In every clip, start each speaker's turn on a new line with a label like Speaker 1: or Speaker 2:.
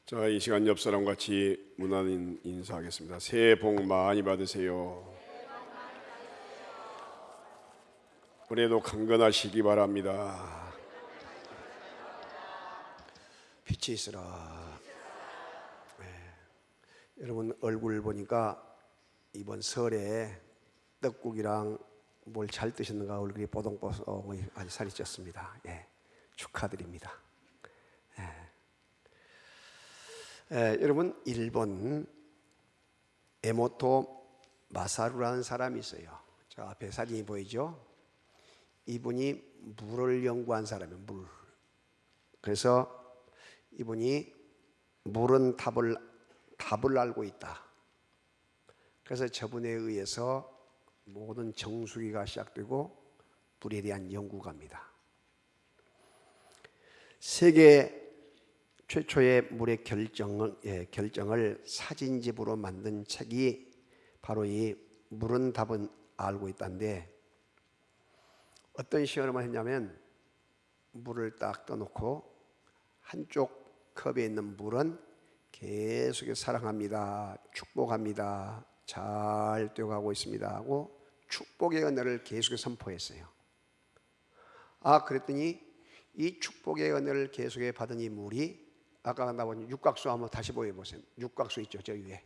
Speaker 1: 자, 이 시간 옆 사람 같이 문안 인사하겠습니다. 새해 복 많이 받으세요. 올해도 강건하시기 바랍니다. 빛이 있으라. 여러분 얼굴 보니까 이번 설에 떡국이랑 뭘 잘 드셨는가 얼굴이 뽀동뽀동 아주 살이 쪘습니다. 축하드립니다. 여러분 일본 에모토 마사루라는 사람이 있어요. 저 앞에 사진이 보이죠? 이분이 물을 연구한 사람이에요. 물. 그래서 이분이 물은 답을 알고 있다. 그래서 저분에 의해서 모든 정수기가 시작되고 물에 대한 연구가 갑니다. 세계 최초의 물의 결정을 사진집으로 만든 책이 바로 이 물은 답은 알고 있다는데, 어떤 시험을 했냐면 물을 딱 떠놓고 한쪽 컵에 있는 물은 계속 사랑합니다, 축복합니다, 잘 되어가고 있습니다 하고 축복의 은혜를 계속 선포했어요. 그랬더니 이 축복의 은혜를 계속해 받은 이 물이 아까 나온 육각수 한번 다시 보여보세요. 육각수 있죠, 저 위에.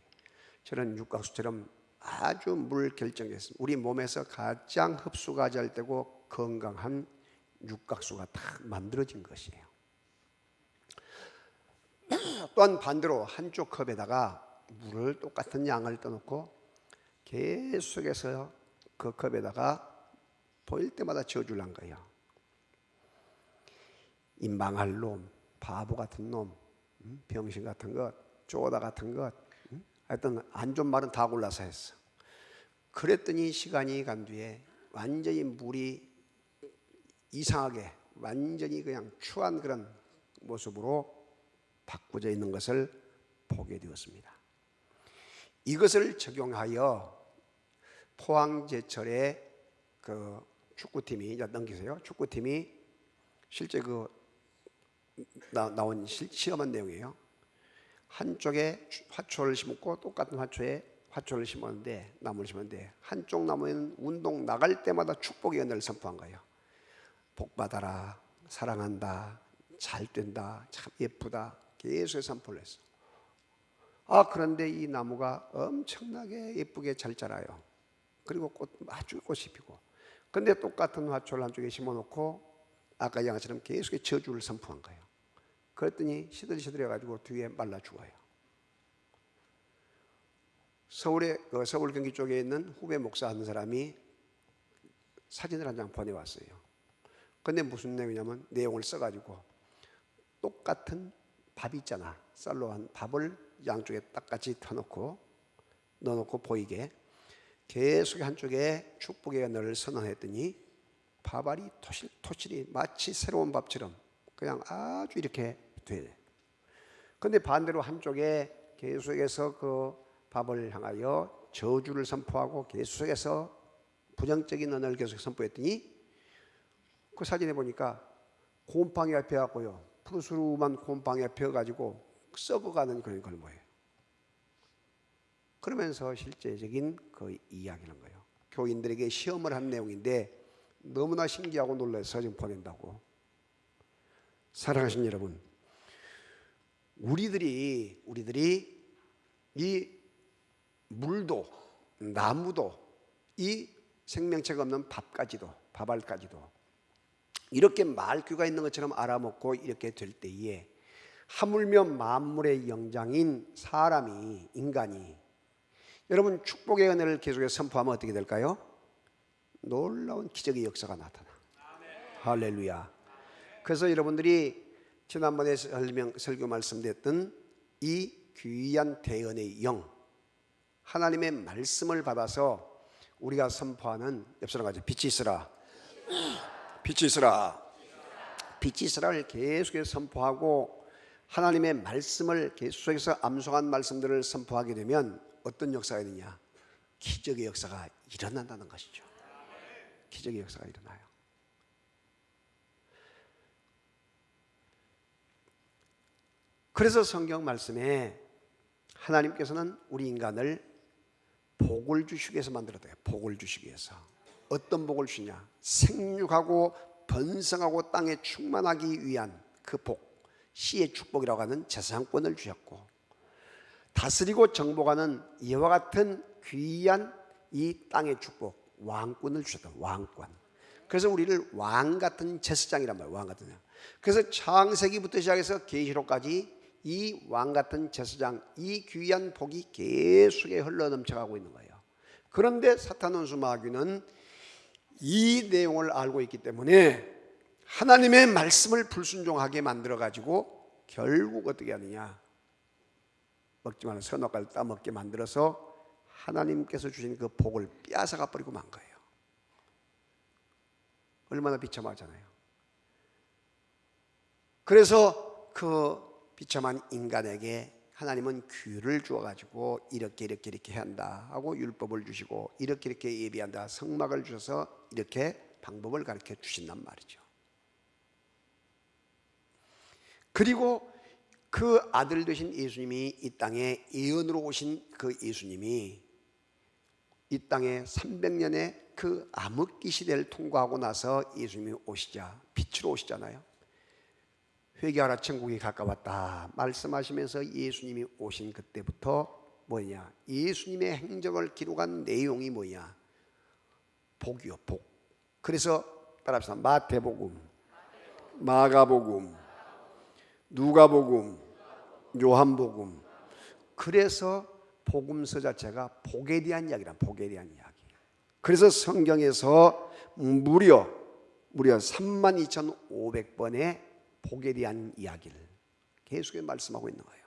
Speaker 1: 저는 육각수처럼 아주 물 결정했습니다. 우리 몸에서 가장 흡수가 잘 되고 건강한 육각수가 다 만들어진 것이에요. 또한 반대로 한쪽 컵에다가 물을 똑같은 양을 떠놓고 계속해서 그 컵에다가 보일 때마다 저어주려는 거예요. 이 망할 놈, 바보 같은 놈, 병신 같은 것, 쪼다 같은 것, 하여튼 안 좋은 말은 다 골라서 했어. 그랬더니 시간이 간 뒤에 완전히 물이 이상하게 완전히 그냥 추한 그런 모습으로 바꾸어져 있는 것을 보게 되었습니다. 이것을 적용하여 포항제철의 그 축구팀이, 이제 넘기세요. 축구팀이 실제 나온 시험한 내용이에요. 한쪽에 화초를 심고 똑같은 화초에 화초를 심었는데, 나무를 심었는데 한쪽 나무에는 운동 나갈 때마다 축복의 은혜를 선포한 거예요. 복 받아라, 사랑한다, 잘 된다, 참 예쁘다, 계속 선포를 했어. 그런데 이 나무가 엄청나게 예쁘게 잘 자라요. 그리고 아주 꽃이 피고. 그런데 똑같은 화초를 한쪽에 심어놓고 아까 양처럼 계속 저주를 선포한 거예요. 그랬더니 시들시들해가지고 뒤에 말라 죽어요. 서울 경기 쪽에 있는 후배 목사 한 사람이 사진을 한 장 보내왔어요. 근데 무슨 내용이냐면, 내용을 써가지고 똑같은 밥 있잖아, 쌀로 한 밥을 양쪽에 딱같이 넣어놓고 보이게 계속 한쪽에 축복의 은혜를 선언했더니 밥알이 토실토실이 마치 새로운 밥처럼 그냥 아주 이렇게 돼. 그런데 반대로 한쪽에 계속해서 그 밥을 향하여 저주를 선포하고 계속해서 부정적인 언어를 계속 선포했더니 그 사진에 보니까 곰팡이가 피어갖고요, 푸르스름한 곰팡이가 피어가지고 썩어가는 그런 걸 뭐예요. 그러면서 실제적인 그 이야기는 거예요. 교인들에게 시험을 한 내용인데 너무나 신기하고 놀라서 지금 보낸다고. 사랑하신 여러분, 우리들이 이 물도 나무도 이 생명체가 없는 밥알까지도 이렇게 말귀가 있는 것처럼 알아먹고 이렇게 될 때에, 하물며 만물의 영장인 사람이, 인간이 여러분 축복의 은혜를 계속해서 선포하면 어떻게 될까요? 놀라운 기적의 역사가 나타나. 할렐루야. 그래서 여러분들이 지난번에 설교 말씀드렸던 이 귀한 대언의 영, 하나님의 말씀을 받아서 우리가 선포하는, 옆사람 같이 빛이 있으라, 빛이 있으라, 빛이 있으라를 계속해서 선포하고 하나님의 말씀을 계속해서 암송한 말씀들을 선포하게 되면 어떤 역사가 되냐? 기적의 역사가 일어난다는 것이죠. 기적의 역사가 일어나요. 그래서 성경 말씀에 하나님께서는 우리 인간을 복을 주시기 위해서 만들었대요. 복을 주시기 위해서. 어떤 복을 주냐? 생육하고 번성하고 땅에 충만하기 위한 그 복, 씨의 축복이라고 하는 재산권을 주셨고, 다스리고 정복하는 이와 같은 귀한 이 땅의 축복, 왕권을 주셨다. 왕권. 그래서 우리를 왕 같은 제사장이란 말이에요. 왕 같은. 그래서 창세기부터 시작해서 계시록까지 이 왕 같은 제사장, 이 귀한 복이 계속에 흘러 넘쳐가고 있는 거예요. 그런데 사탄 원수 마귀는 이 내용을 알고 있기 때문에 하나님의 말씀을 불순종하게 만들어 가지고 결국 어떻게 하느냐? 먹지 말라는 선악과를 따먹게 만들어서 하나님께서 주신 그 복을 빼앗아가 버리고 만 거예요. 얼마나 비참하잖아요. 그래서 그 비참한 인간에게 하나님은 규를 주어가지고 이렇게 해야 한다 하고 율법을 주시고 이렇게 예비한다, 성막을 주셔서 이렇게 방법을 가르쳐 주신단 말이죠. 그리고 그 아들 되신 예수님이 이 땅에 예언으로 오신 그 예수님이 이 땅에 300년의 그 암흑기 시대를 통과하고 나서 예수님이 오시자 빛으로 오시잖아요. 회개하라 천국이 가까웠다 말씀하시면서 예수님이 오신 그때부터 뭐냐? 예수님의 행적을 기록한 내용이 뭐냐? 복이요, 복. 그래서 따라합시다. 마태복음, 마가복음, 누가복음, 요한복음. 그래서 복음서 자체가 복에 대한 이야기란, 복에 대한 이야기. 그래서 성경에서 무려 32,500번의 복에 대한 이야기를 계속해서 말씀하고 있는 거예요.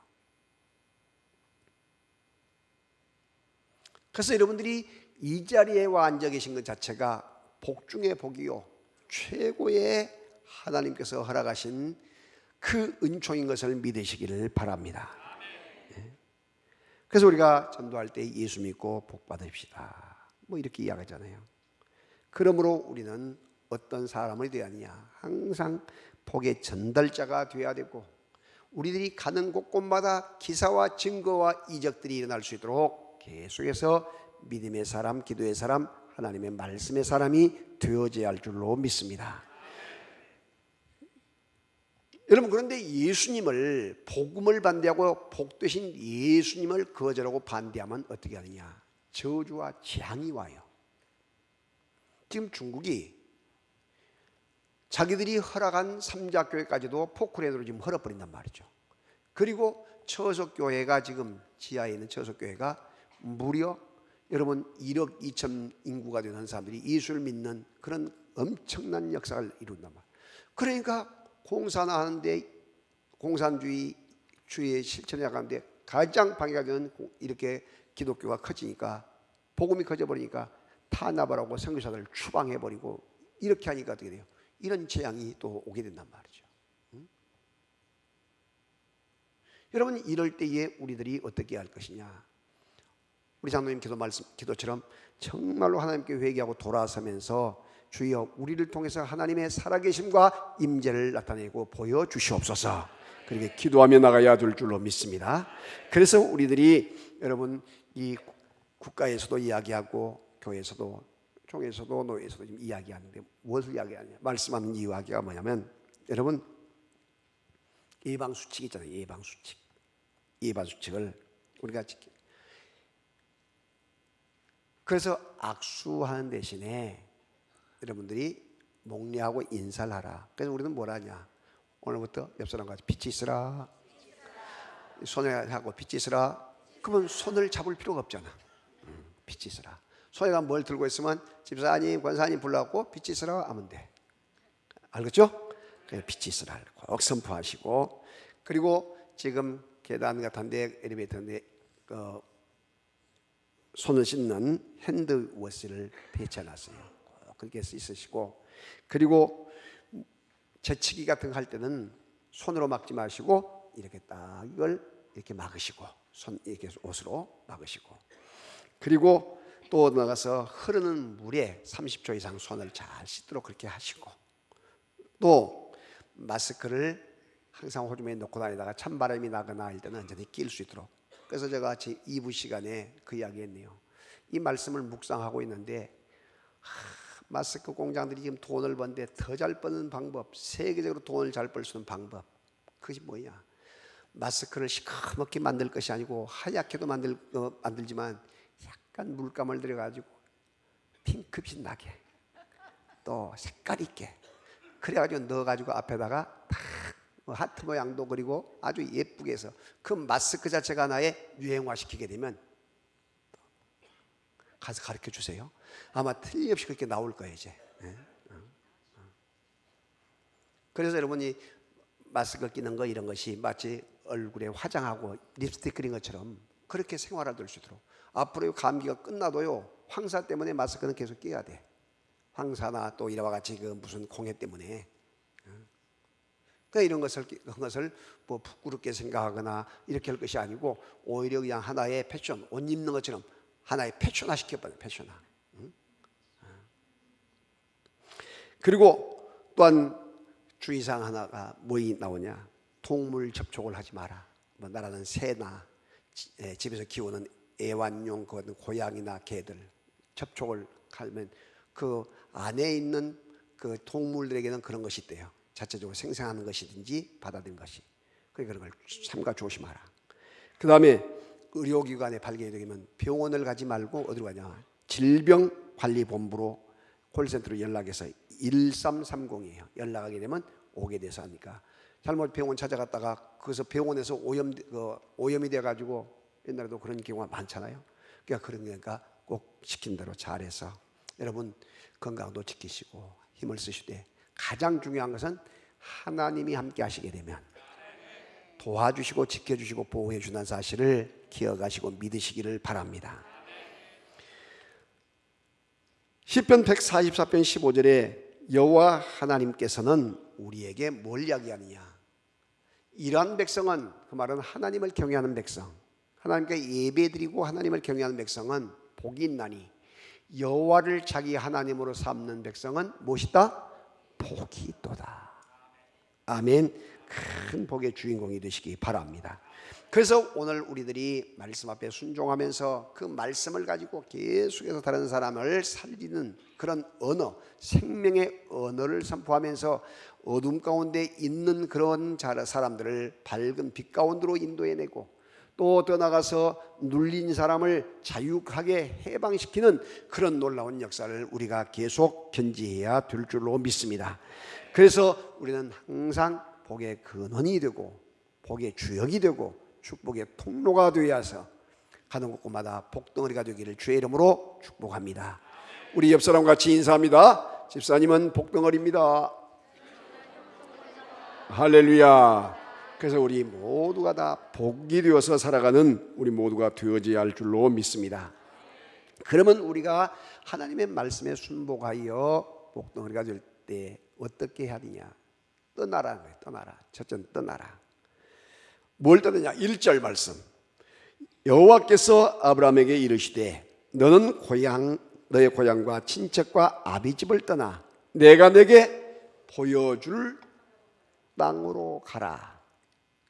Speaker 1: 그래서 여러분들이 이 자리에 와 앉아 계신 것 자체가 복 중의 복이요, 최고의 하나님께서 허락하신 그 은총인 것을 믿으시기를 바랍니다. 그래서 우리가 전도할 때 예수 믿고 복 받읍시다 뭐 이렇게 이야기하잖아요. 그러므로 우리는 어떤 사람이 되어야 하느냐? 항상 복의 전달자가 되어야 되고, 우리들이 가는 곳곳마다 기사와 증거와 이적들이 일어날 수 있도록 계속해서 믿음의 사람, 기도의 사람, 하나님의 말씀의 사람이 되어져야 할 줄로 믿습니다. 여러분, 그런데 예수님을, 복음을 반대하고 복 되신 예수님을 거절하고 반대하면 어떻게 하느냐? 저주와 재앙이 와요. 지금 중국이 자기들이 허락한 삼자교회까지도 포크레인으로 지금 헐어버린단 말이죠. 그리고 처석교회가 지금 지하에 있는 처석교회가 무려 여러분 1억 2천 인구가 되는 사람들이 예수를 믿는 그런 엄청난 역사를 이룬단 말이에요. 그러니까 공사나 하는데 공산주의 주의 실천에 나가는데 가장 방해가 되는 이렇게 기독교가 커지니까, 복음이 커져버리니까 탄압을 선교사들을 추방해버리고 이렇게 하니까 어떻게 돼요? 이런 재앙이 또 오게 된단 말이죠. 여러분, 이럴 때에 우리들이 어떻게 할 것이냐? 우리 장로님 기도처럼 정말로 하나님께 회개하고 돌아서면서 주여 우리를 통해서 하나님의 살아계심과 임재를 나타내고 보여주시옵소서, 그렇게 기도하며 나가야 될 줄로 믿습니다. 그래서 우리들이 여러분 이 국가에서도 이야기하고 교회에서도 종에서도 노예에서도 지금 이야기하는데 무엇을 이야기하냐? 말씀하는 이야기가 뭐냐면, 여러분 예방수칙 있잖아요. 예방수칙을 우리가 지키. 그래서 악수하는 대신에 여러분들이 목례하고 인사를 하라. 그래서 우리는 뭘 하냐? 오늘부터 옆 사람과 빛이 있으라, 손에 하고 빛이 있으라. 그러면 손을 잡을 필요가 없잖아. 빛이 있으라. 손에가 뭘 들고 있으면 집사님, 권사님 불러갖고 빛이 있으라 하면 돼. 알겠죠? 그래서 빛이 있으라 꼭 선포하시고, 그리고 지금 계단 같은데 엘리베이터인데 손을 씻는 핸드워시를 배치해놨어요. 꼭 그렇게 있으시고, 그리고 재치기 같은 거 할 때는 손으로 막지 마시고 이렇게 딱 이걸 이렇게 막으시고, 손 이렇게 옷으로 막으시고, 그리고 또 나가서 흐르는 물에 30초 이상 손을 잘 씻도록 그렇게 하시고, 또 마스크를 항상 호주머니에 넣고 다니다가 찬바람이 나거나 할 때는 언제든지 낄 수 있도록. 그래서 제가 제 2부 시간에 그 이야기했네요. 이 말씀을 묵상하고 있는데 마스크 공장들이 지금 돈을 버는데 더 잘 버는 방법, 세계적으로 돈을 잘 벌 수 있는 방법, 그것이 뭐냐? 마스크를 시커멓게 만들 것이 아니고 하얗게도 만들지만 약간 물감을 들여가지고 핑크빛 나게 또 색깔 있게 그래가지고 넣어가지고 앞에다가 딱 하트 모양도 그리고 아주 예쁘게 해서 그 마스크 자체가 하나의 유행화시키게 되면 가서 가르쳐 주세요. 아마 틀림없이 그렇게 나올 거예요 이제. 그래서 여러분이 마스크 끼는 거 이런 것이 마치 얼굴에 화장하고 립스틱 그린 것처럼 그렇게 생활화될 수 있도록 앞으로 감기가 끝나도요 황사 때문에 마스크는 계속 끼야 돼. 황사나 또 이와 같이 그 무슨 공해 때문에. 그러니까 이런 것을 뭐 부끄럽게 생각하거나 이렇게 할 것이 아니고 오히려 그냥 하나의 패션, 옷 입는 것처럼 하나의 패션화 시켜버려요. 패션화. 그리고 또한 주의사항 하나가 뭐 나오냐? 동물 접촉을 하지 마라. 뭐 나라는 새나 집에서 키우는 애완용 고양이나 개들 접촉을 하면 그 안에 있는 그 동물들에게는 그런 것이 있대요. 자체적으로 생성하는 것이든지 받아들인 것이. 그러니까 그런 걸 삼가 조심하라. 그 다음에 의료기관에 발견이 되면 병원을 가지 말고 어디로 가냐? 질병관리본부로 콜센터로 연락해서 1330이에요. 연락하게 되면 오게 돼서 하니까 잘못 병원 찾아갔다가 거기서 병원에서 오염이 돼가지고 옛날에도 그런 경우가 많잖아요. 그러니까 그러니까 꼭 시킨 대로 잘해서 여러분 건강도 지키시고 힘을 쓰시되 가장 중요한 것은 하나님이 함께 하시게 되면 도와주시고 지켜주시고 보호해 주는 사실을 기억하시고 믿으시기를 바랍니다. 시편 144편 15절에 여호와 하나님께서는 우리에게 뭘 이야기하느냐? 이러한 백성은, 그 말은 하나님을 경외하는 백성, 하나님께 예배드리고 하나님을 경외하는 백성은 복이 있나니 여호와를 자기 하나님으로 삼는 백성은 무엇이다? 복이 있도다. 아멘. 큰 복의 주인공이 되시기 바랍니다. 그래서 오늘 우리들이 말씀 앞에 순종하면서 그 말씀을 가지고 계속해서 다른 사람을 살리는 그런 언어, 생명의 언어를 선포하면서 어둠 가운데 있는 그런 사람들을 밝은 빛 가운데로 인도해내고 또 떠나가서 눌린 사람을 자유하게 해방시키는 그런 놀라운 역사를 우리가 계속 견지해야 될 줄로 믿습니다. 그래서 우리는 항상 복의 근원이 되고 복의 주역이 되고 축복의 통로가 되어서 가는 곳곳마다 복덩어리가 되기를 주의 이름으로 축복합니다. 우리 옆 사람 같이 인사합니다. 집사님은 복덩어리입니다. 할렐루야. 그래서 우리 모두가 다 복이 되어서 살아가는 우리 모두가 되어져야 할 줄로 믿습니다. 그러면 우리가 하나님의 말씀에 순복하여 복덩어리가 될 때 어떻게 해야 되냐? 떠나라는 거예요. 떠나라. 첫째는 떠나라. 뭘 떠나냐? 1절 말씀. 여호와께서 아브라함에게 이르시되 너는 너의 고향과 친척과 아비집을 떠나 내가 내게 보여줄 땅으로 가라.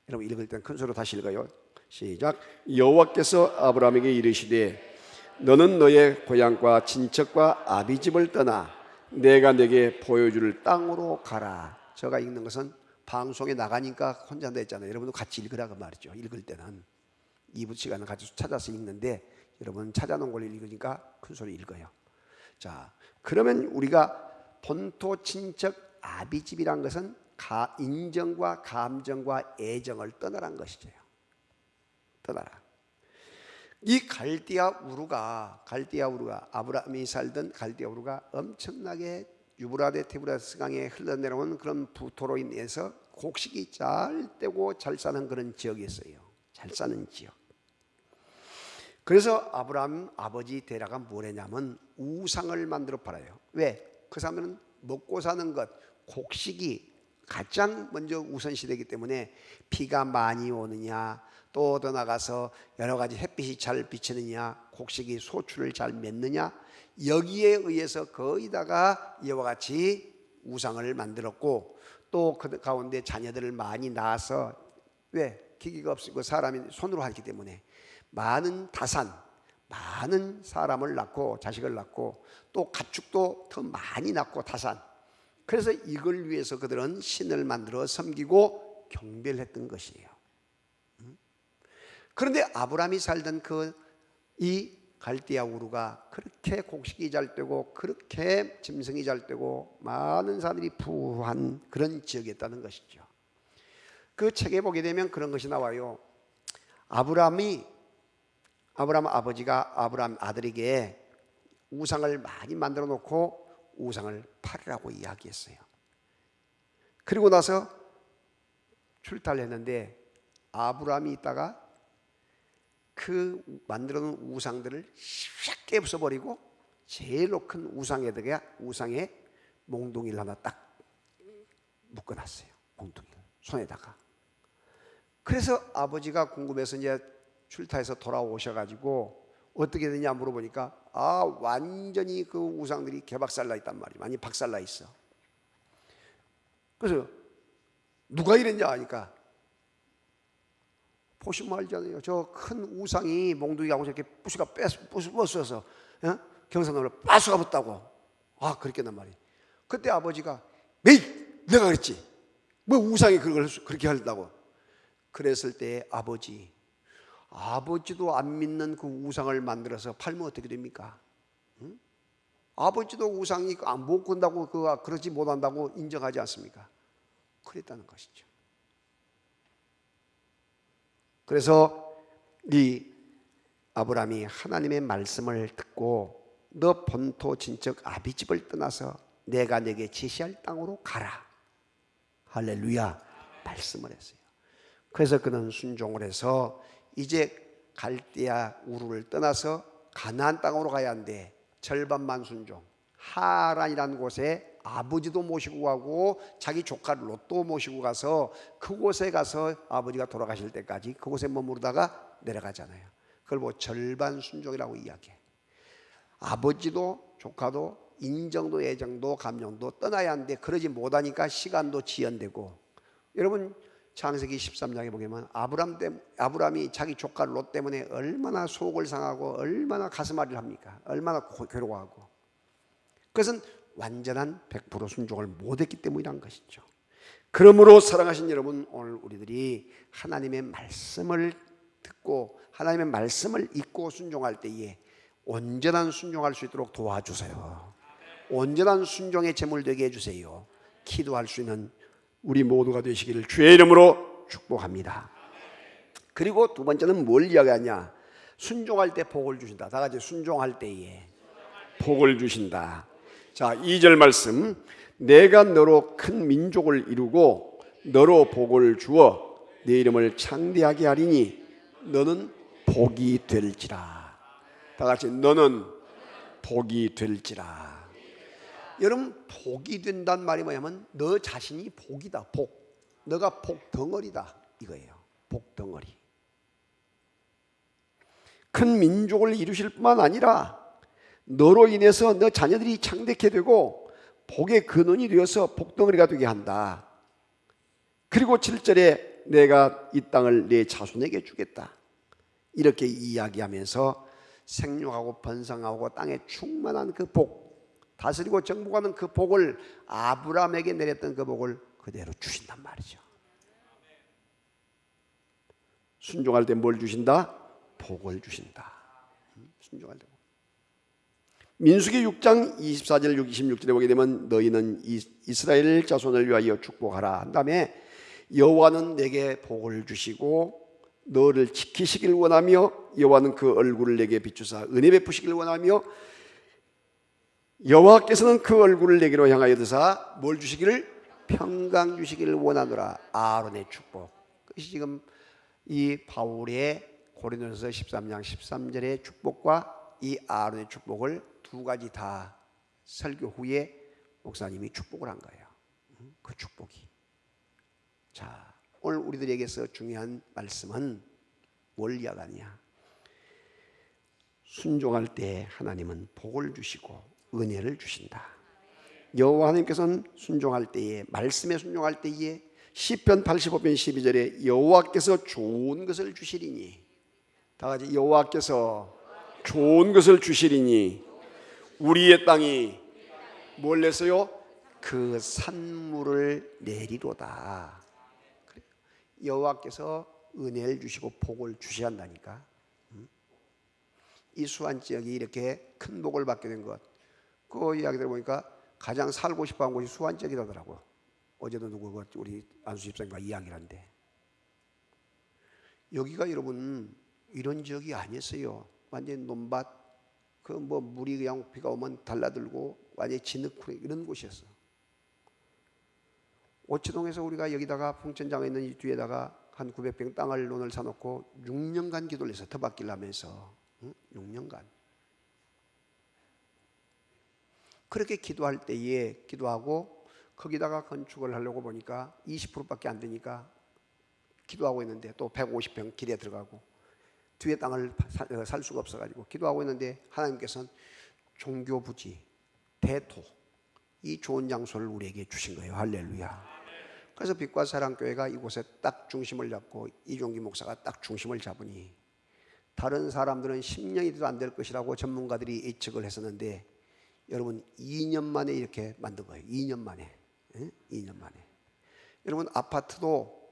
Speaker 1: 여러분 읽을 때는 큰 소리로 다시 읽어요. 시작. 여호와께서 아브라함에게 이르시되 너는 너의 고향과 친척과 아비집을 떠나 내가 내게 보여줄 땅으로 가라. 제가 읽는 것은 방송에 나가니까 혼자 냈잖아요. 여러분도 같이 읽으라 그 말이죠. 읽을 때는 2부 시간을 같이 찾아서 읽는데 여러분 찾아놓은 걸 읽으니까 큰 소리 읽어요. 자, 그러면 우리가 본토 친척 아비집이란 것은 인정과 감정과 애정을 떠나란 것이죠. 떠나라. 이 갈대아 우루가 아브라함이 살던 갈대아 우루가 엄청나게 유브라데 티브라스 강에 흘러내려온 그런 부토로 인해서 곡식이 잘 되고 잘 사는 그런 지역이었어요. 잘 사는 지역. 그래서 아브라함 아버지 데라가 뭘 했냐면 우상을 만들어 팔아요. 왜? 그 사람은 먹고 사는 것, 곡식이 가장 먼저 우선시되기 때문에 비가 많이 오느냐, 또 더 나가서 여러 가지 햇빛이 잘 비치느냐, 곡식이 소출을 잘 맺느냐, 여기에 의해서 거의 다가 이와 같이 우상을 만들었고, 또 그 가운데 자녀들을 많이 낳아서, 왜? 기계가 없고 사람이 손으로 하기 때문에 많은 다산, 많은 사람을 낳고 자식을 낳고 또 가축도 더 많이 낳고 다산. 그래서 이걸 위해서 그들은 신을 만들어 섬기고 경배를 했던 것이에요. 그런데 아브라함이 살던 이 갈대아 우르가 그렇게 곡식이 잘 되고 그렇게 짐승이 잘 되고 많은 사람들이 부한 그런 지역이었다는 것이죠. 그 책에 보게 되면 그런 것이 나와요. 아브라함 아버지가 아브라함 아들에게 우상을 많이 만들어 놓고 우상을 팔으라고 이야기했어요. 그리고 나서 출타를 했는데 아브라함이 있다가 그 만들어 놓은 우상들을 쉽게 부숴버리고 제일로 큰 우상에다가 우상에 몽둥이를 하나 딱 묶어놨어요. 몽둥이를 손에다가. 그래서 아버지가 궁금해서 이제 출타해서 돌아오셔가지고 어떻게 되냐 물어보니까 완전히 그 우상들이 개박살나 있단 말이에요. 많이 박살나 있어. 그래서 누가 이랬냐 하니까 보시면 알잖아요. 저 큰 우상이 몽둥이하고 저렇게 부수가 부숴서 경상도로 빠수가 붙다고. 그렇게 난 말이에요. 그때 아버지가 내가 그랬지. 뭐 우상이 그걸 그렇게 한다고. 그랬을 때 아버지도 안 믿는 그 우상을 만들어서 팔면 어떻게 됩니까? 응? 아버지도 우상이 못 건다고 그러지 못한다고 인정하지 않습니까? 그랬다는 것이죠. 그래서 이 아브라함이 하나님의 말씀을 듣고 너 본토 친척 아비집을 떠나서 내가 네게 지시할 땅으로 가라. 할렐루야. 말씀을 했어요. 그래서 그는 순종을 해서 이제 갈대아 우르를 떠나서 가나안 땅으로 가야 하는데 절반만 순종. 하란이라는 곳에 아버지도 모시고 가고 자기 조카 롯도 모시고 가서 그곳에 가서 아버지가 돌아가실 때까지 그곳에 머무르다가 내려가잖아요. 그걸 뭐 절반 순종이라고 이야기해. 아버지도 조카도 인정도 애정도 감정도 떠나야 하는데 그러지 못하니까 시간도 지연되고. 여러분 창세기 13장에 보면 아브라함이 자기 조카 롯 때문에 얼마나 속을 상하고 얼마나 가슴앓이를 합니까? 얼마나 괴로워하고. 그것은 완전한 100% 순종을 못했기 때문이란 것이죠. 그러므로 사랑하신 여러분, 오늘 우리들이 하나님의 말씀을 듣고 하나님의 말씀을 읽고 순종할 때에 온전한 순종할 수 있도록 도와주세요. 온전한 순종의 제물 되게 해주세요. 기도할 수 있는 우리 모두가 되시기를 주의 이름으로 축복합니다. 그리고 두 번째는 뭘 이야기하냐? 순종할 때 복을 주신다. 다 같이 순종할 때에 복을 주신다. 자, 2절 말씀. 내가 너로 큰 민족을 이루고 너로 복을 주어 내 이름을 창대하게 하리니 너는 복이 될지라. 다 같이 너는 복이 될지라. 여러분 복이 된다는 말이 뭐냐면 너 자신이 복이다. 복. 너가 복덩어리다 이거예요. 복덩어리. 큰 민족을 이루실 뿐만 아니라 너로 인해서 너 자녀들이 창대케 되고 복의 근원이 되어서 복덩어리가 되게 한다. 그리고 7절에 내가 이 땅을 내 자손에게 주겠다. 이렇게 이야기하면서 생육하고 번성하고 땅에 충만한 그 복, 다스리고 정복하는 그 복을 아브라함에게 내렸던 그 복을 그대로 주신단 말이죠. 순종할 때 뭘 주신다? 복을 주신다. 순종할 때. 민수기 6장 24절 26절에 보게 되면 너희는 이스라엘 자손을 위하여 축복하라 한 다음에 여호와는 내게 복을 주시고 너를 지키시길 원하며 여호와는 그 얼굴을 내게 비추사 은혜 베푸시길 원하며 여호와께서는 그 얼굴을 내게로 향하여 드사 뭘 주시기를? 평강 주시기를 원하노라. 아론의 축복. 그것이 지금 이 바울의 고린도전서 13장 13절의 축복과 이 아론의 축복을 두 가지 다 설교 후에 목사님이 축복을 한 거예요. 그 축복이. 자, 오늘 우리들에게서 중요한 말씀은 뭘 이야기하냐? 순종할 때 하나님은 복을 주시고 은혜를 주신다. 여호와 하나님께서는 순종할 때에, 말씀에 순종할 때에 시편 85편 12절에 여호와께서 좋은 것을 주시리니, 다 같이 여호와께서 좋은 것을 주시리니 우리의 땅이 뭘 냈어요? 그 산물을 내리로다. 여호와께서 은혜를 주시고 복을 주셔야 한다니까. 이 수안 지역이 이렇게 큰 복을 받게 된 것, 그 이야기 들어보니까 가장 살고 싶어 한 곳이 수안 지역이라더라고. 어제도 누구 우리 안수 집사님과 이야기를 한데, 여기가 여러분 이런 지역이 아니었어요. 완전 논밭, 그 뭐 물이 그냥 비가 오면 달라들고 완전 진흙구리 이런 곳이었어. 오치동에서 우리가 여기다가 풍천장에 있는 이 뒤에다가 한 900평 땅을 논을 사놓고 6년간 기도를 해서 터받기를 하면서 6년간 그렇게 기도할 때에 기도하고 거기다가 건축을 하려고 보니까 20%밖에 안 되니까 기도하고 있는데 또 150평 길에 들어가고 뒤에 땅을 살 수가 없어가지고 기도하고 있는데 하나님께서는 종교부지, 대토, 이 좋은 장소를 우리에게 주신 거예요. 할렐루야. 그래서 빛과 사랑교회가 이곳에 딱 중심을 잡고 이종기 목사가 딱 중심을 잡으니 다른 사람들은 10년이 돼도 안 될 것이라고 전문가들이 예측을 했었는데 여러분 2년 만에 이렇게 만든 거예요. 2년 만에. 2년 만에. 여러분 아파트도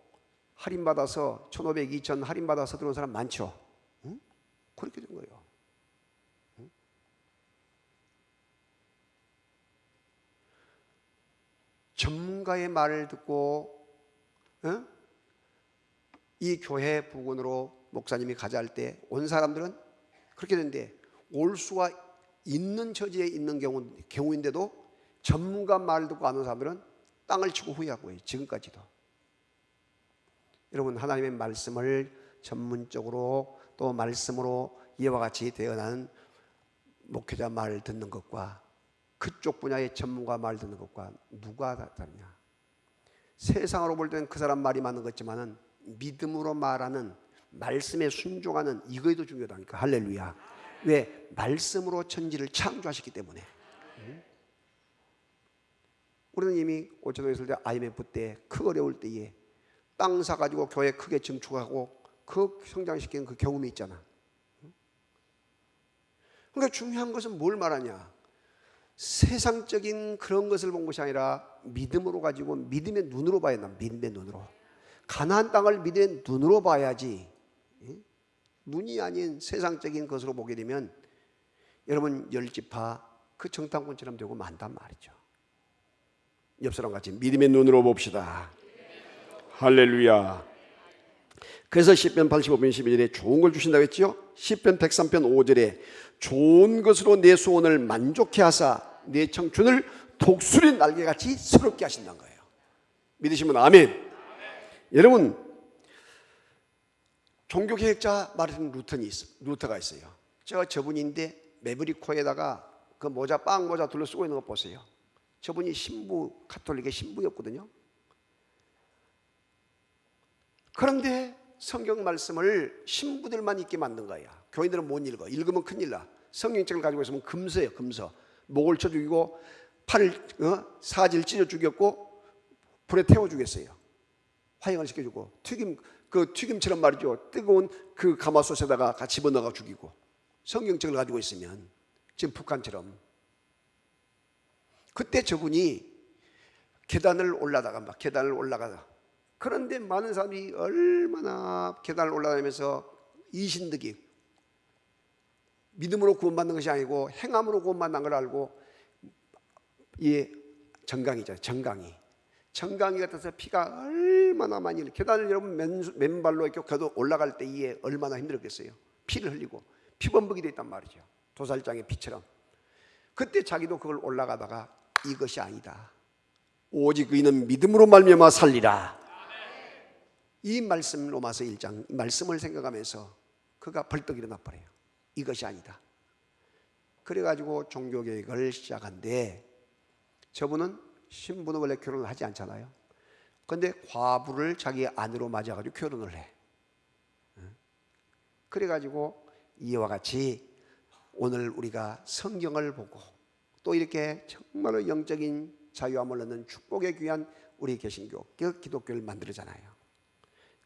Speaker 1: 할인받아서 1,500, 2,000 할인받아서 들어온 사람 많죠. 그렇게 된 거예요. 전문가의 말을 듣고 이 교회 부근으로 목사님이 가자 할 때 온 사람들은 그렇게 되는데 올 수가 있는 처지에 있는 경우인데도 전문가 말을 듣고 안 온 사람들은 땅을 치고 후회하고 있어요. 지금까지도. 여러분 하나님의 말씀을 전문적으로 또 말씀으로 이와 같이 대언하는 목회자 말을 듣는 것과 그쪽 분야의 전문가 말 듣는 것과 누가 다르냐? 세상으로 볼 때는 그 사람 말이 맞는 것 같지만은 믿음으로 말하는 말씀에 순종하는 이거에도 중요하다니까. 할렐루야. 왜? 말씀으로 천지를 창조하셨기 때문에. 우리는 이미 오천동에 있을 때 IMF 때 그 어려울 때에 땅 사가지고 교회 크게 증축하고 그 성장시키는 그 경험이 있잖아. 그러니까 중요한 것은 뭘 말하냐? 세상적인 그런 것을 본 것이 아니라 믿음으로 가지고 믿음의 눈으로 봐야 한다. 믿음의 눈으로. 가나안 땅을 믿음의 눈으로 봐야지. 눈이 아닌 세상적인 것으로 보게 되면 여러분 10지파 그 정탐꾼처럼 되고 만단 말이죠. 옆 사람 같이 믿음의 눈으로 봅시다. 할렐루야. 그래서 시편 85편 12절에 좋은 걸 주신다고 했죠. 시편 103편 5절에 좋은 것으로 내 소원을 만족해 하사 내 청춘을 독수리 날개같이 새롭게 하신다는 거예요. 믿으시면 아멘. 여러분 종교개혁자 마르틴 루터가 있어요. 제가 저분인데 매브리코에다가 그 모자 빵 모자 둘러 쓰고 있는 거 보세요. 저분이 신부 가톨릭의 신부였거든요. 그런데 성경 말씀을 신부들만 읽게 만든 거야. 교인들은 못 읽어. 읽으면 큰일 나. 성경책을 가지고 있으면 금서예요. 금서. 목을 쳐 죽이고 팔을 사지를 찢어 죽였고 불에 태워 주겠어요. 화형을 시켜주고 튀김처럼 말이죠. 뜨거운 그 가마솥에다가 같이 집어넣어 죽이고 성경책을 가지고 있으면 지금 북한처럼. 그때 저분이 계단을 올라가다 그런데 많은 사람이 얼마나 계단을 올라다니면서 이신득이 믿음으로 구원받는 것이 아니고 행함으로 구원받는 걸 알고 이 정강이죠. 정강이 같아서 피가 얼마나 많이 계단을 여러분 맨발로 이렇게 걷어 올라갈 때에 얼마나 힘들었겠어요. 피를 흘리고 피범벅이 돼 있단 말이죠. 도살장의 피처럼. 그때 자기도 그걸 올라가다가 이것이 아니다. 오직 의인은 믿음으로 말미암아 살리라. 이 말씀 로마서 1장 말씀을 생각하면서 그가 벌떡 일어나 버려요. 이것이 아니다. 그래가지고 종교개혁을 시작한데 저분은 신부는 원래 결혼을 하지 않잖아요. 그런데 과부를 자기 아내로 맞아가지고 결혼을 해. 그래가지고 이와 같이 오늘 우리가 성경을 보고 또 이렇게 정말로 영적인 자유함을 얻는 축복의 귀한 우리 개신교, 기독교를 만들잖아요.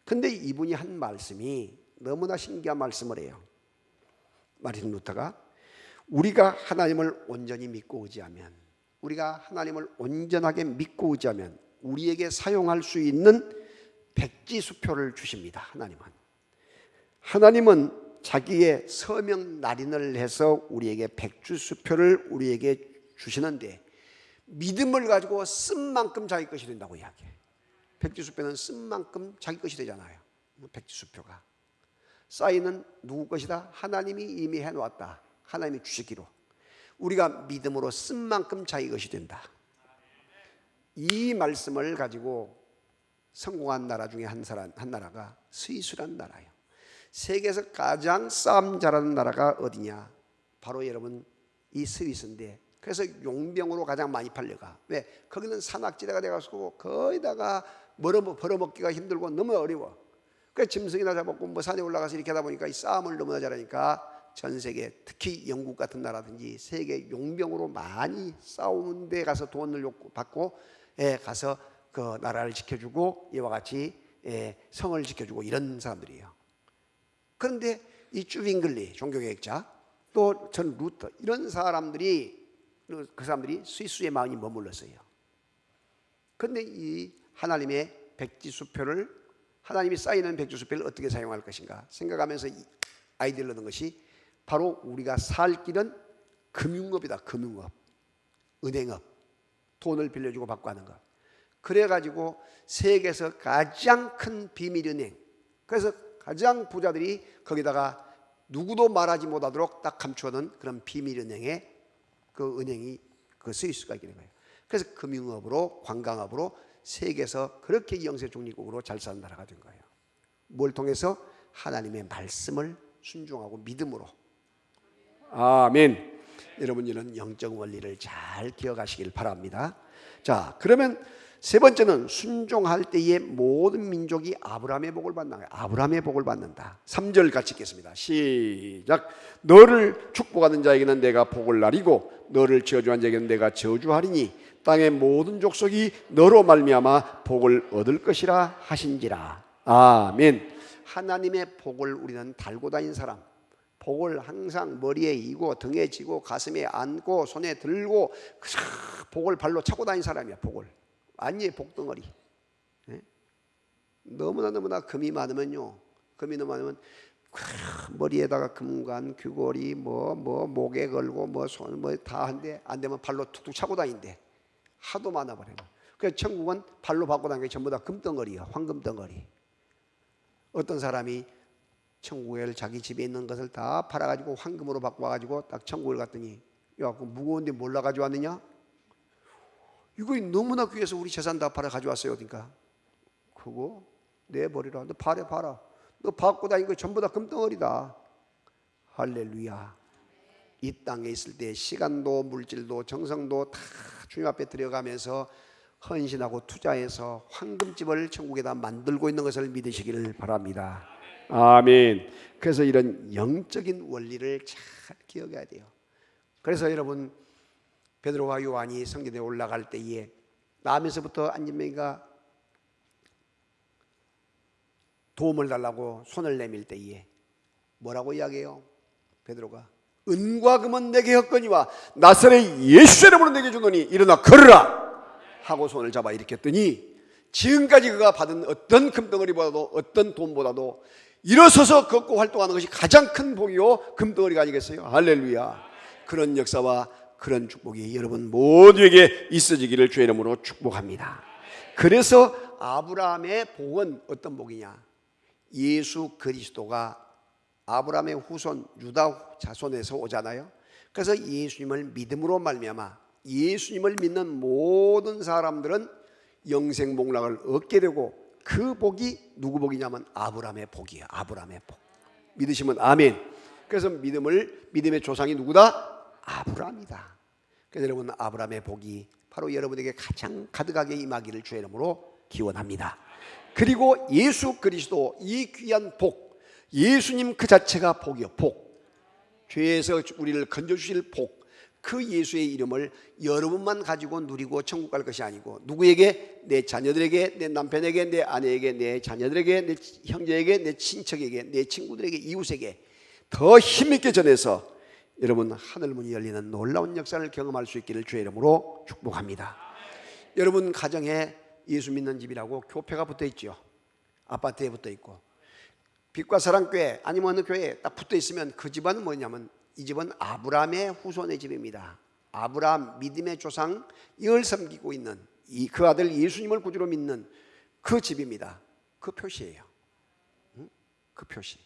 Speaker 1: 근데 이분이 한 말씀이 너무나 신기한 말씀을 해요. 마르틴 루터가 우리가 하나님을 온전히 믿고 의지하면, 우리가 하나님을 온전하게 믿고 의지하면 우리에게 사용할 수 있는 백지수표를 주십니다. 하나님은 자기의 서명 날인을 해서 우리에게 백지수표를 우리에게 주시는데, 믿음을 가지고 쓴 만큼 자기 것이 된다고 이야기해요. 백지수표는 쓴 만큼 자기 것이 되잖아요. 백지수표가 사인은 누구 것이다? 하나님이 이미 해놓았다. 하나님이 주시기로. 우리가 믿음으로 쓴 만큼 자기 것이 된다. 이 말씀을 가지고 성공한 나라 중에 한 나라가 스위스란 나라예요. 세계에서 가장 싸움 잘하는 나라가 어디냐? 바로 여러분 이 스위스인데, 그래서 용병으로 가장 많이 팔려가. 왜? 거기는 산악지대가 돼가지고 거기다가 벌어먹기가 힘들고 너무 어려워. 그래서 짐승이나 잡았고 뭐 산에 올라가서 이렇게 하다 보니까 이 싸움을 너무나 잘하니까 전 세계, 특히 영국 같은 나라든지 세계 용병으로 많이 싸우는 데 가서 돈을 받고 가서 그 나라를 지켜주고 이와 같이 성을 지켜주고 이런 사람들이에요. 그런데 이 쭈빙글리 종교개혁자, 또 전 루터, 이런 사람들이, 그 사람들이 스위스에 많이 머물렀어요. 그런데 이 하나님의 백지수표를, 하나님이 쌓이는 백지수표를 어떻게 사용할 것인가 생각하면서 아이디어를 얻은 것이 바로 우리가 살 길은 금융업이다. 금융업, 은행업, 돈을 빌려주고 받고 하는 것. 그래가지고 세계에서 가장 큰 비밀은행, 그래서 가장 부자들이 거기다가 누구도 말하지 못하도록 딱 감추어놓은 그런 비밀은행에 그 은행이 그 스위스가 있게 된 거예요. 그래서 금융업으로, 관광업으로 세계에서 그렇게 영세 중립국으로 잘 사는 나라가 된 거예요. 뭘 통해서? 하나님의 말씀을 순종하고 믿음으로. 아멘. 여러분 이런 영적 원리를 잘 기억하시길 바랍니다. 자, 그러면 세 번째는 순종할 때에 모든 민족이 아브라함의 복을 받는 거예요. 아브라함의 복을 받는다. 3절 같이 읽겠습니다. 시작. 너를 축복하는 자에게는 내가 복을 나리고 너를 저주한 자에게는 내가 저주하리니 땅의 모든 족속이 너로 말미암아 복을 얻을 것이라 하신지라. 아멘. 하나님의 복을 우리는 달고 다닌 사람, 복을 항상 머리에 이고 등에 지고 가슴에 안고 손에 들고 복을 발로 차고 다닌 사람이야. 복을 아니에요. 복덩어리. 너무나 금이 많으면요, 금이 너무 많으면 머리에다가 금관, 귀걸이, 목에 걸고 손 다 한데 안 되면 발로 툭툭 차고 다닌대. 하도 많아 버려요. 그래서 천국은 발로 받고 다니는 게 전부 다 금덩어리야. 황금덩어리. 어떤 사람이 천국에 자기 집에 있는 것을 다 팔아가지고 황금으로 바꿔가지고 딱 천국을 갔더니, 야, 그 무거운데 몰라 가져왔느냐? 이거 너무나 귀해서 우리 재산 다 팔아 가져왔어요. 어딘가. 그거 내버리라. 너 팔아. 너 받고 다닌 거 전부 다 금덩어리다. 할렐루야. 이 땅에 있을 때 시간도 물질도 정성도 다 주님 앞에 들여가면서 헌신하고 투자해서 황금집을 천국에다 만들고 있는 것을 믿으시기를 바랍니다. 아멘. 그래서 이런 영적인 원리를 잘 기억해야 돼요. 그래서 여러분 베드로와 요한이 성전에 올라갈 때에 나면서부터 안진명이가 도움을 달라고 손을 내밀 때에 뭐라고 이야기해요? 베드로가 은과 금은 내게 였거니와 나사렛 예수 이름으로 내게 주노니 일어나 걸으라 하고 손을 잡아 일으켰더니 지금까지 그가 받은 어떤 금덩어리보다도 어떤 돈보다도 일어서서 걷고 활동하는 것이 가장 큰 복이요 금덩어리가 아니겠어요? 할렐루야. 그런 역사와 그런 축복이 여러분 모두에게 있어지기를 주의 이름으로 축복합니다. 그래서 아브라함의 복은 어떤 복이냐? 예수 그리스도가 아브라함의 후손 유다 자손에서 오잖아요. 그래서 예수님을 믿음으로 말미암아 예수님을 믿는 모든 사람들은 영생복락을 얻게 되고, 그 복이 누구 복이냐면 아브라함의 복이에요. 아브라함의 복. 믿으시면 아멘. 그래서 믿음의 조상이 누구다? 아브라함이다. 그래서 여러분 아브라함의 복이 바로 여러분에게 가장 가득하게 임하기를 주의 이름으로 기원합니다. 그리고 예수 그리스도 이 귀한 복, 예수님 그 자체가 복이요. 복. 죄에서 우리를 건져주실 복, 그 예수의 이름을 여러분만 가지고 누리고 천국 갈 것이 아니고 누구에게? 내 자녀들에게, 내 남편에게, 내 아내에게, 내 자녀들에게, 내 형제에게, 내 친척에게, 내 친구들에게, 이웃에게 더 힘있게 전해서 여러분 하늘문이 열리는 놀라운 역사를 경험할 수 있기를 주의 이름으로 축복합니다. 여러분 가정에 예수 믿는 집이라고 교회가 붙어 있죠. 아파트에 붙어 있고 빛과 사랑교회 아니면 어느 교회에 딱 붙어 있으면 그 집안은 뭐냐면 이 집은 아브라함의 후손의 집입니다. 아브라함 믿음의 조상 이걸 섬기고 있는 그 아들 예수님을 구주로 믿는 그 집입니다. 그 표시예요. 그 표시.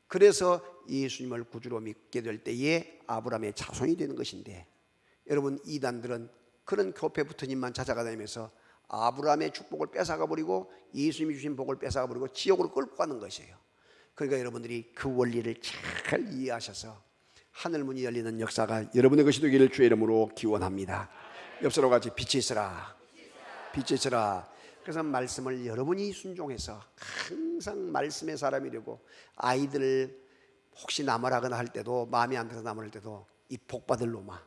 Speaker 1: 그래서 예수님을 구주로 믿게 될 때에 아브라함의 자손이 되는 것인데 여러분 이단들은 그런 교회 붙은 입만 찾아다니면서 아브라함의 축복을 뺏어가 버리고 예수님이 주신 복을 뺏어가 버리고 지옥으로 끌고 가는 것이에요. 그러니까 여러분들이 그 원리를 잘 이해하셔서 하늘문이 열리는 역사가 여러분의 것이 되기를 주의 이름으로 기원합니다. 옆서로 같이 빛이 있으라, 빛이 있으라. 그래서 말씀을 여러분이 순종해서 항상 말씀의 사람이 되고 아이들 혹시 남으라거나 할 때도 마음에 안 들어서 남을 때도 이 복받을 놈아,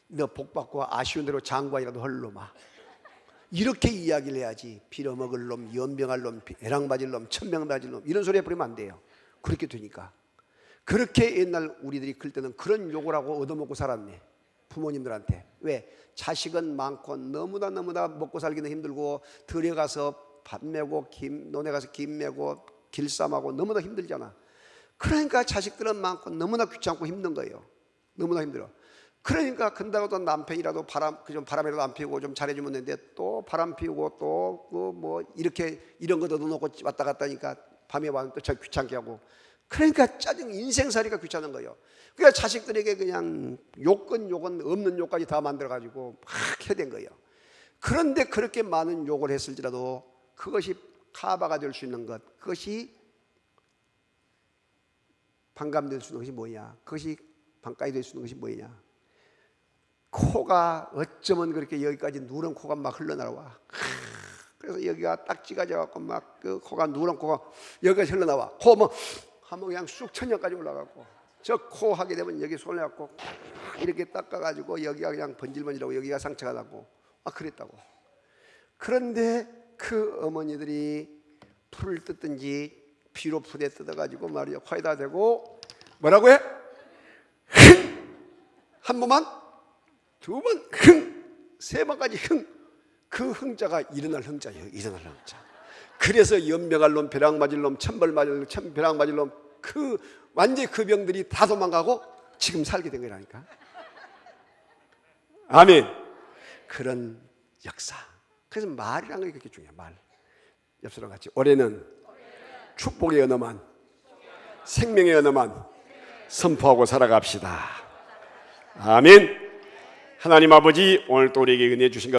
Speaker 1: 너 복받고 아쉬운 대로 장관이라도 할 놈아, 이렇게 이야기를 해야지. 빌어먹을 놈, 연병할 놈, 애랑 맞을 놈, 천명 맞을 놈 이런 소리 해버리면 안 돼요. 그렇게 되니까. 그렇게 옛날 우리들이 클 때는 그런 욕을 하고 얻어먹고 살았네. 부모님들한테. 왜? 자식은 많고 너무나 먹고 살기는 힘들고 들에 가서 밥 메고 논에 가서 김 메고 길쌈하고 너무나 힘들잖아. 그러니까 자식들은 많고 너무나 귀찮고 힘든 거예요. 너무나 힘들어. 그러니까 근다고도 남편이라도 바람이라도 안 피우고 좀 잘해주면 되는데 또 바람 피우고 또 뭐 이렇게 이런 거 넣어놓고 왔다 갔다 하니까 밤에 와면 또 저 귀찮게 하고 그러니까 인생살이가 귀찮은 거예요. 그러니까 자식들에게 그냥 욕은 없는 욕까지 다 만들어가지고 막 해야 된 거예요. 그런데 그렇게 많은 욕을 했을지라도 그것이 카바가 될 수 있는 것, 그것이 반감될 수 있는 것이 뭐냐, 그것이 반가이 될 수 있는 것이 뭐냐. 코가 어쩌면 그렇게 여기까지 누런 코가 막 흘러나와. 그래서 여기가 딱지가 져갖고 막 그 코가 누런 코가 여기까지 흘러나와. 코 뭐 한번 그냥 쑥 천년까지 올라가고 저 코 하게 되면 여기 손을 갖고 이렇게 닦아가지고 여기가 그냥 번질번질하고 여기가 상처가 나고 그랬다고. 그런데 그 어머니들이 풀을 뜯든지 비로 푸대 뜯어가지고 말이야 화에다 대고 뭐라고 해? 한 번만, 두 번, 세 번까지 그 흥자가 일어날 흥자예요. 일어날 흥자. 그래서 연병할 놈, 벼락 맞을 놈, 천벌 맞을 놈, 벼락 맞을 놈, 완전히 그 병들이 다 도망가고 지금 살게 된 거라니까. 아멘. 그런 역사. 그래서 말이라는 게 그렇게 중요해요. 말. 옆사람 같이 올해는 축복의 언어만, 생명의 언어만 선포하고 살아갑시다. 아멘. 하나님 아버지, 오늘 또 우리에게 은혜 주신 것